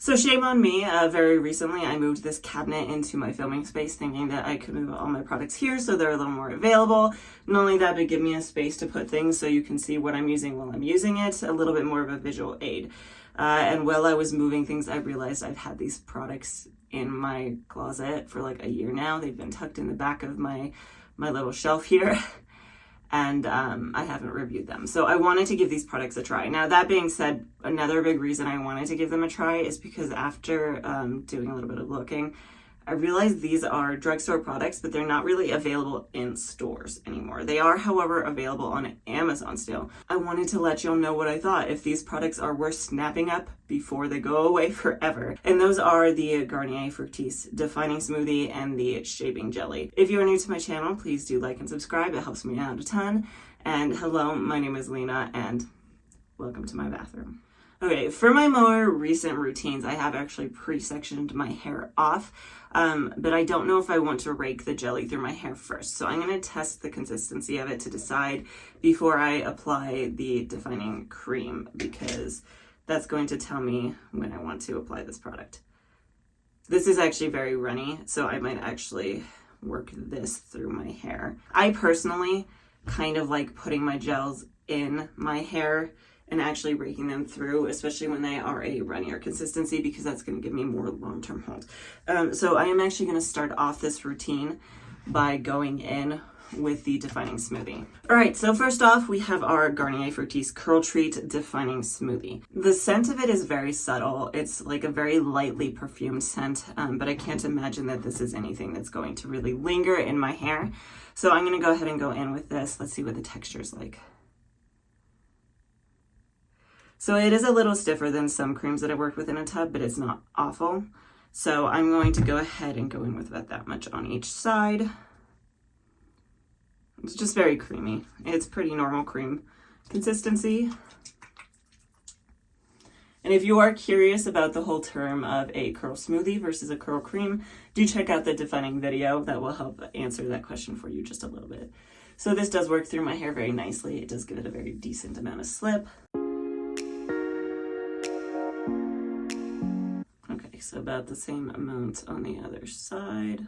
So shame on me, very recently I moved this cabinet into my filming space thinking that I could move all my products here so they're a little more available. Not only that, but give me a space to put things so you can see what I'm using while I'm using it, a little bit more of a visual aid. And while I was moving things, I realized I've had these products in my closet for like a year now. They've been tucked in the back of my little shelf here. And I haven't reviewed them. So I wanted to give these products a try. Now, that being said, another big reason I wanted to give them a try is because after doing a little bit of looking, I realized these are drugstore products, but they're not really available in stores anymore. They are, however, available on Amazon still. I wanted to let y'all know what I thought, if these products are worth snapping up before they go away forever. And those are the Garnier Fructis Defining Smoothie and the Shaping Jelly. If you are new to my channel, please do like and subscribe. It helps me out a ton. And hello, my name is Lena, and welcome to my bathroom. Okay, for my more recent routines, I have actually pre-sectioned my hair off, but I don't know if I want to rake the jelly through my hair first. So I'm going to test the consistency of it to decide before I apply the defining cream, because that's going to tell me when I want to apply this product. This is actually very runny, so I might actually work this through my hair. I personally kind of like putting my gels in my hair and actually raking them through, especially when they are a runnier consistency, because that's going to give me more long-term hold. So I am actually going to start off this routine by going in with the Defining Smoothie. All right, so first off, we have our Garnier Fructis Curl Treat Defining Smoothie. The scent of it is very subtle. It's like a very lightly perfumed scent, but I can't imagine that this is anything that's going to really linger in my hair. So I'm going to go ahead and go in with this. Let's see what the texture is like. So it is a little stiffer than some creams that I worked with in a tub, but it's not awful. So I'm going to go ahead and go in with about that much on each side. It's just very creamy. It's pretty normal cream consistency. And if you are curious about the whole term of a curl smoothie versus a curl cream, do check out the defining video. That will help answer that question for you just a little bit. So this does work through my hair very nicely. It does give it a very decent amount of slip. Okay, so about the same amount on the other side.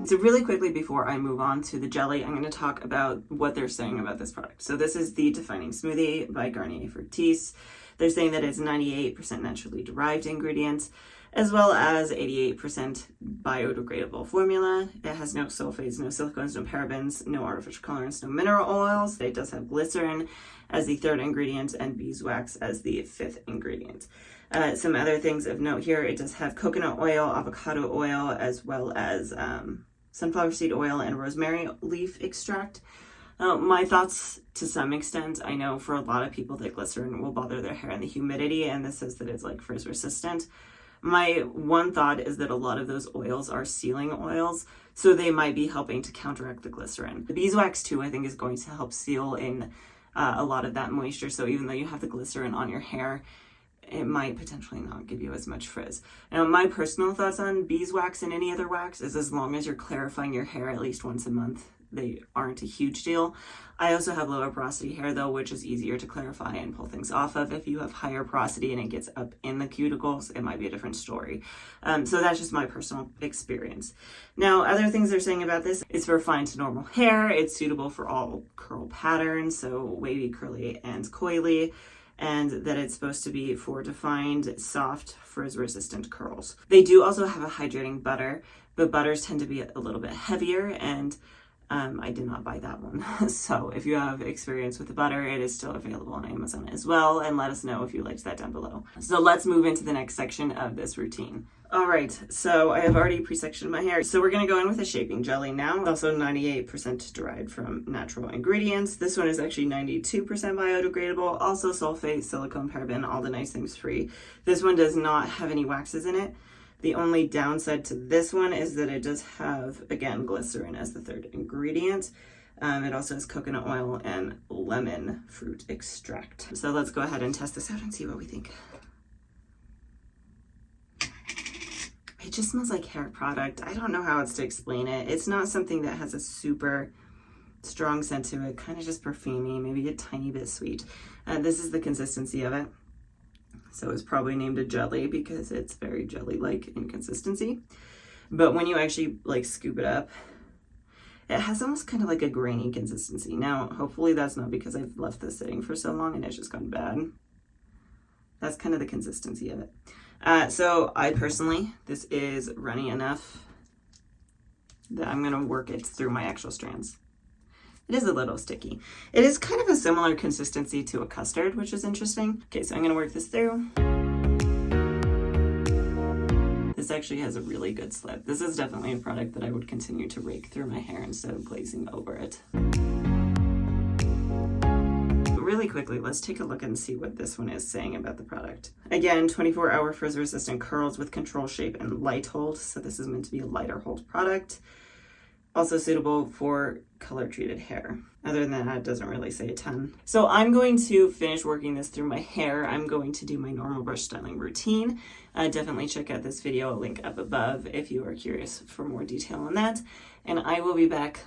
So really quickly before I move on to the jelly, I'm going to talk about what they're saying about this product. So this is the Defining Smoothie by Garnier Fructis. They're saying that it's 98% naturally derived ingredients, as well as 88% biodegradable formula. It has no sulfates, no silicones, no parabens, no artificial colorants, no mineral oils. It does have glycerin as the third ingredient and beeswax as the fifth ingredient. Some other things of note here, it does have coconut oil, avocado oil, as well as sunflower seed oil and rosemary leaf extract. My thoughts, to some extent, I know for a lot of people that glycerin will bother their hair and the humidity, and this says that it's like frizz resistant. My one thought is that a lot of those oils are sealing oils, so they might be helping to counteract the glycerin. The beeswax too, I think, is going to help seal in a lot of that moisture, so even though you have the glycerin on your hair, it might potentially not give you as much frizz. Now, my personal thoughts on beeswax and any other wax is, as long as you're clarifying your hair at least once a month, they aren't a huge deal. I also have lower porosity hair though, which is easier to clarify and pull things off of. If you have higher porosity and it gets up in the cuticles, it might be a different story. So that's just my personal experience. Now, other things they're saying about this is for fine to normal hair. It's suitable for all curl patterns, so wavy, curly, and coily, and that it's supposed to be for defined, soft, frizz-resistant curls. They do also have a hydrating butter, but butters tend to be a little bit heavier, and I did not buy that one. So if you have experience with the butter, it is still available on Amazon as well, and let us know if you liked that down below. So let's move into the next section of this routine. All right, so I have already pre-sectioned my hair. So we're gonna go in with a shaping jelly now. Also 98% derived from natural ingredients. This one is actually 92% biodegradable. Also sulfate, silicone, paraben, all the nice things free. This one does not have any waxes in it. The only downside to this one is that it does have, again, glycerin as the third ingredient. It also has coconut oil and lemon fruit extract. So let's go ahead and test this out and see what we think. It just smells like hair product. I don't know how else to explain it. It's not something that has a super strong scent to it, kind of just perfumey, maybe a tiny bit sweet. This is the consistency of it. So it's probably named a jelly because it's very jelly-like in consistency. But when you actually like scoop it up, it has almost kind of like a grainy consistency. Now, hopefully that's not because I've left this sitting for so long and it's just gone bad. That's kind of the consistency of it. So I personally, this is runny enough that I'm gonna work it through my actual strands. It is a little sticky. It is kind of a similar consistency to a custard, which is interesting. Okay, so I'm gonna work this through. This actually has a really good slip. This is definitely a product that I would continue to rake through my hair instead of glazing over it. Really quickly, let's take a look and see what this one is saying about the product. Again, 24-hour frizz-resistant curls with control shape and light hold. So this is meant to be a lighter hold product. Also suitable for color-treated hair. Other than that, it doesn't really say a ton. So I'm going to finish working this through my hair. I'm going to do my normal brush styling routine. Definitely check out this video, I'll link up above if you are curious for more detail on that. And I will be back.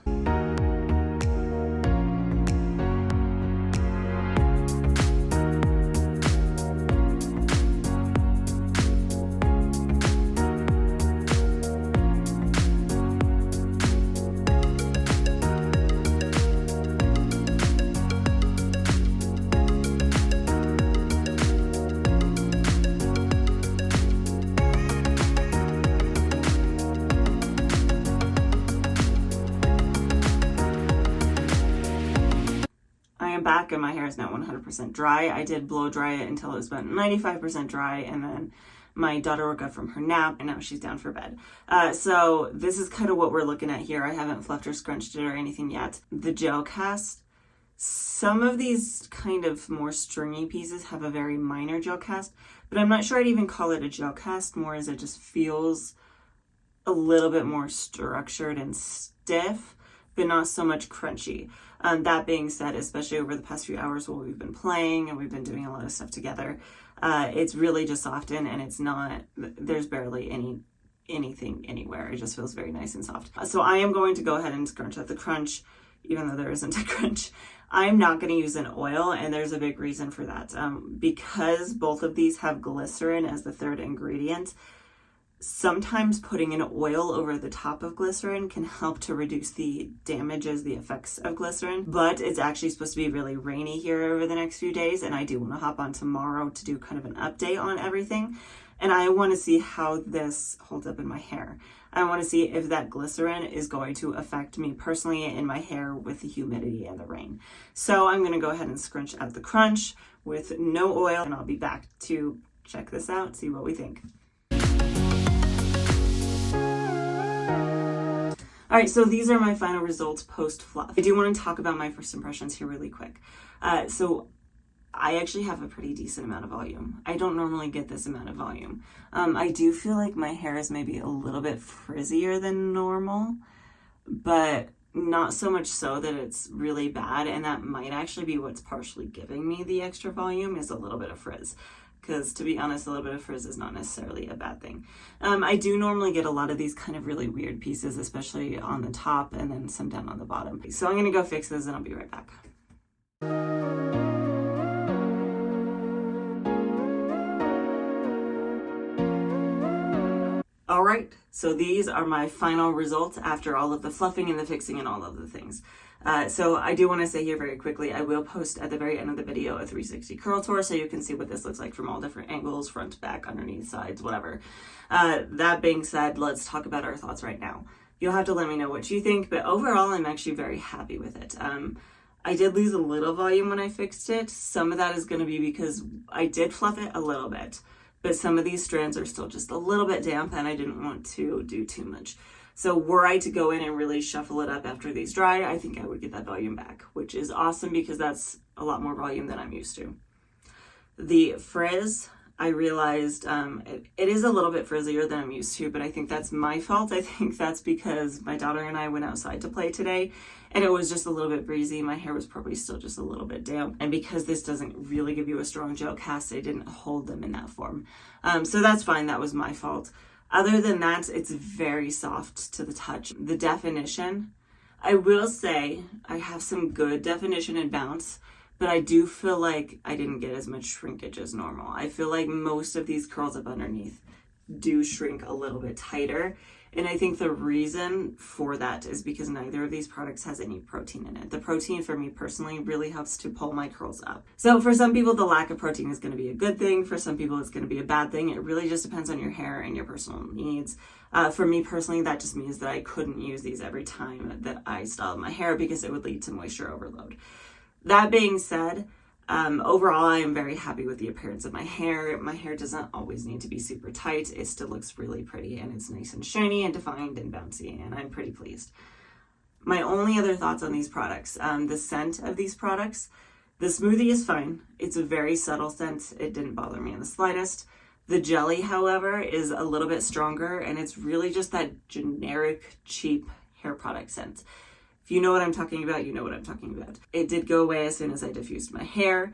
Back and my hair is now 100% dry. I did blow dry it until it was about 95% dry, and then my daughter woke up from her nap and now she's down for bed. So this is kind of what we're looking at here. I haven't fluffed or scrunched it or anything yet. The gel cast, some of these kind of more stringy pieces have a very minor gel cast, but I'm not sure I'd even call it a gel cast, more as it just feels a little bit more structured and stiff, but not so much crunchy. That being said, especially over the past few hours while we've been playing and we've been doing a lot of stuff together, it's really just softened, and it's not, there's barely anything anywhere. It just feels very nice and soft. So I am going to go ahead and scrunch out the crunch, even though there isn't a crunch. I'm not going to use an oil, and there's a big reason for that. Because both of these have glycerin as the third ingredient, sometimes putting an oil over the top of glycerin can help to reduce the damages, the effects of glycerin, but it's actually supposed to be really rainy here over the next few days, and I do want to hop on tomorrow to do kind of an update on everything, and I want to see how this holds up in my hair. I want to see if that glycerin is going to affect me personally in my hair with the humidity and the rain. So I'm going to go ahead and scrunch out the crunch with no oil, and I'll be back to check this out, see what we think. All right, so these are my final results post-fluff. I do want to talk about my first impressions here really quick. So I actually have a pretty decent amount of volume. I don't normally get this amount of volume. I do feel like my hair is maybe a little bit frizzier than normal, but not so much so that it's really bad, and that might actually be what's partially giving me the extra volume, is a little bit of frizz. Because to be honest, a little bit of frizz is not necessarily a bad thing. I do normally get a lot of these kind of really weird pieces, especially on the top and then some down on the bottom. So I'm gonna go fix this and I'll be right back. All right, so these are my final results after all of the fluffing and the fixing and all of the things. So I do want to say here very quickly, I will post at the very end of the video a 360 curl tour so you can see what this looks like from all different angles, front, back, underneath, sides, whatever. That being said, let's talk about our thoughts right now. You'll have to let me know what you think, but overall, I'm actually very happy with it. I did lose a little volume when I fixed it. Some of that is going to be because I did fluff it a little bit, but some of these strands are still just a little bit damp and I didn't want to do too much. So were I to go in and really shuffle it up after these dry, I think I would get that volume back, which is awesome because that's a lot more volume than I'm used to. The frizz, I realized it is a little bit frizzier than I'm used to, but I think that's my fault. I think that's because my daughter and I went outside to play today and it was just a little bit breezy. My hair was probably still just a little bit damp. And because this doesn't really give you a strong gel cast, I didn't hold them in that form. So that's fine, that was my fault. Other than that, it's very soft to the touch. The definition I will say I have some good definition and bounce, but I do feel like I didn't get as much shrinkage as normal. I feel like most of these curls up underneath do shrink a little bit tighter. And I think the reason for that is because neither of these products has any protein in it. The protein for me personally really helps to pull my curls up. So for some people, the lack of protein is going to be a good thing. For some people, it's going to be a bad thing. It really just depends on your hair and your personal needs. For me personally, that just means that I couldn't use these every time that I styled my hair because it would lead to moisture overload. That being said, overall, I am very happy with the appearance of my hair. My hair doesn't always need to be super tight. It still looks really pretty and it's nice and shiny and defined and bouncy, and I'm pretty pleased. My only other thoughts on these products, the scent of these products, the smoothie is fine. It's a very subtle scent. It didn't bother me in the slightest. The jelly, however, is a little bit stronger, and it's really just that generic, cheap hair product scent. If you know what I'm talking about, you know what I'm talking about. It did go away as soon as I diffused my hair,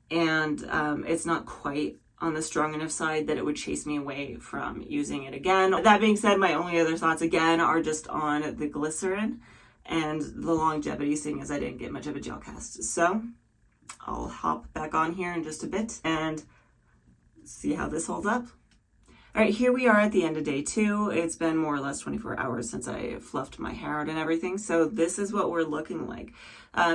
and it's not quite on the strong enough side that it would chase me away from using it again. That being said, my only other thoughts again are just on the glycerin and the longevity, seeing as I didn't get much of a gel cast. So I'll hop back on here in just a bit and see how this holds up. All right, here we are at the end of day 2. It's been more or less 24 hours since I fluffed my hair out and everything. So this is what we're looking like.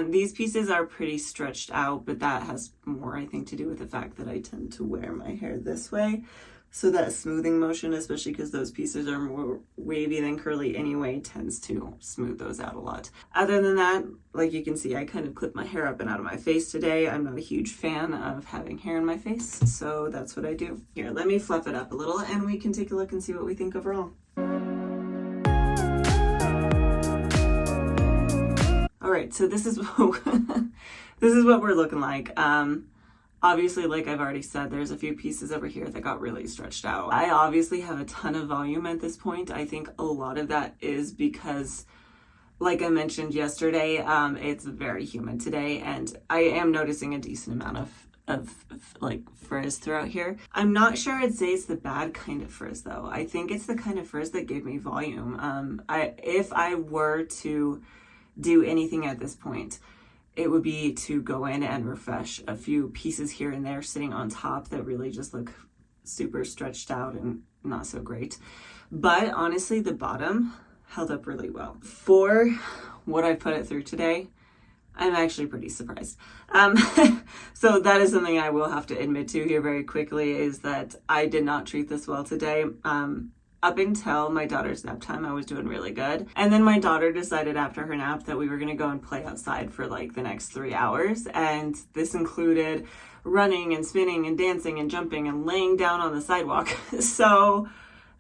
These pieces are pretty stretched out, but that has more, I think, to do with the fact that I tend to wear my hair this way. So that smoothing motion, especially because those pieces are more wavy than curly anyway, tends to smooth those out a lot. Other than that, like you can see, I kind of clipped my hair up and out of my face today. I'm not a huge fan of having hair in my face, so that's what I do. Here, let me fluff it up a little and we can take a look and see what we think overall. All right, so this is this is what we're looking like. Obviously, like I've already said, there's a few pieces over here that got really stretched out. I obviously have a ton of volume at this point. I think a lot of that is because, like I mentioned yesterday, it's very humid today, and I am noticing a decent amount of like frizz throughout here. I'm not sure I'd say it's the bad kind of frizz though. I think it's the kind of frizz that gave me volume. If I were to do anything at this point, it would be to go in and refresh a few pieces here and there sitting on top that really just look super stretched out and not so great. But honestly, the bottom held up really well. For what I put it through today, I'm actually pretty surprised. So that is something I will have to admit to here very quickly, is that I did not treat this well today. Up until my daughter's nap time, I was doing really good. And then my daughter decided after her nap that we were gonna go and play outside for like the next 3 hours. And this included running and spinning and dancing and jumping and laying down on the sidewalk. So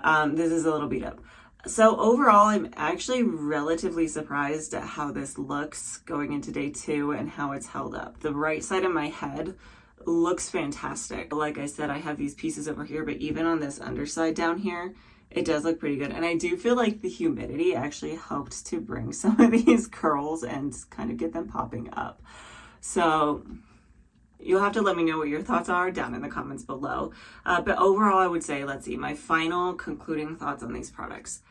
this is a little beat up. So overall, I'm actually relatively surprised at how this looks going into day 2 and how it's held up. The right side of my head looks fantastic. Like I said, I have these pieces over here, but even on this underside down here, it does look pretty good. And I do feel like the humidity actually helped to bring some of these curls and kind of get them popping up. So you'll have to let me know what your thoughts are down in the comments below. But overall, I would say, let's see, my final concluding thoughts on these products.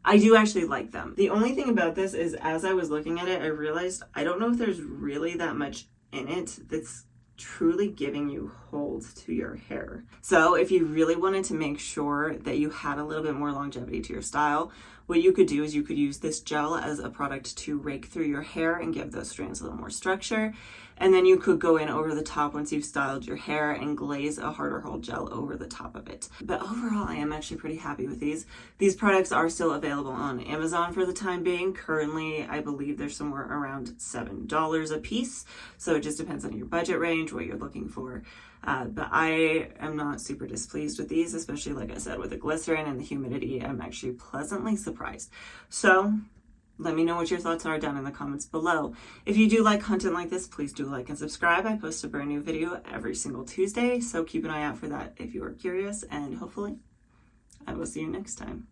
I do actually like them. The only thing about this is, as I was looking at it, I realized I don't know if there's really that much in it that's truly giving you hold to your hair. So if you really wanted to make sure that you had a little bit more longevity to your style, what you could do is you could use this gel as a product to rake through your hair and give those strands a little more structure. And then you could go in over the top once you've styled your hair and glaze a harder hold gel over the top of it. But overall, I am actually pretty happy with these. These products are still available on Amazon for the time being. Currently, I believe they're somewhere around $7 a piece. So it just depends on your budget range, what you're looking for. But I am not super displeased with these, especially like I said, with the glycerin and the humidity. I'm actually pleasantly surprised. So let me know what your thoughts are down in the comments below. If you do like content like this, please do like and subscribe. I post a brand new video every single Tuesday, so keep an eye out for that if you are curious, and hopefully I will see you next time.